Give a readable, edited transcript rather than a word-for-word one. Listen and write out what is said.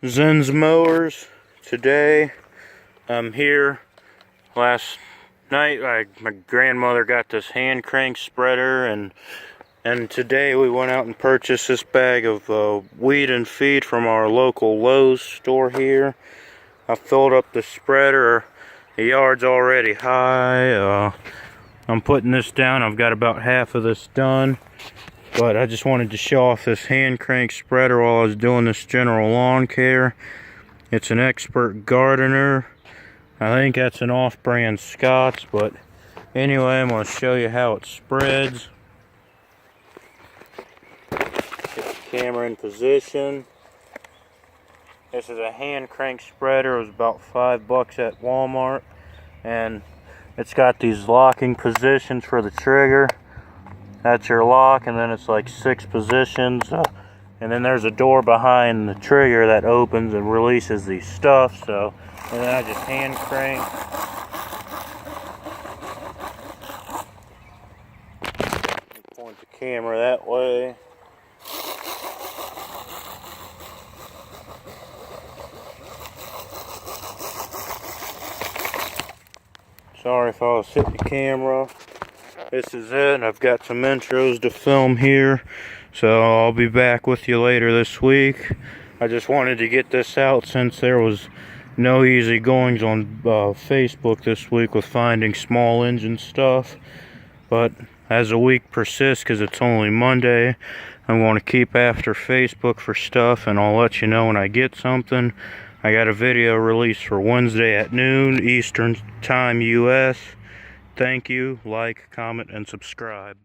Zen's Mowers. Today I'm here. Last night my grandmother got this hand crank spreader, and today we went out and purchased this bag of weed and feed from our local Lowe's store here. I filled up the spreader. The yard's already high. I'm putting this down. I've got about half of this done, but I just wanted to show off this hand crank spreader while I was doing this general lawn care. It's an Expert Gardener. I think that's an off-brand Scott's, but anyway, I'm going to show you how it spreads. Get the camera in position. This is a hand crank spreader. It was about $5 at Walmart, and it's got these locking positions for the trigger. That's your lock, and then it's like 6 positions, and then there's a door behind the trigger that opens and releases these stuff. So, and then I just hand crank. Point the camera that way. Sorry if I was hitting the camera. This is it. I've got some intros to film here, so I'll be back with you later this week. I just wanted to get this out since there was no easy goings on Facebook this week with finding small engine stuff. But as the week persists, because it's only Monday, I'm going to keep after Facebook for stuff, and I'll let you know when I get something. I got a video released for Wednesday at noon Eastern Time, US. Thank you. Like, comment, and subscribe.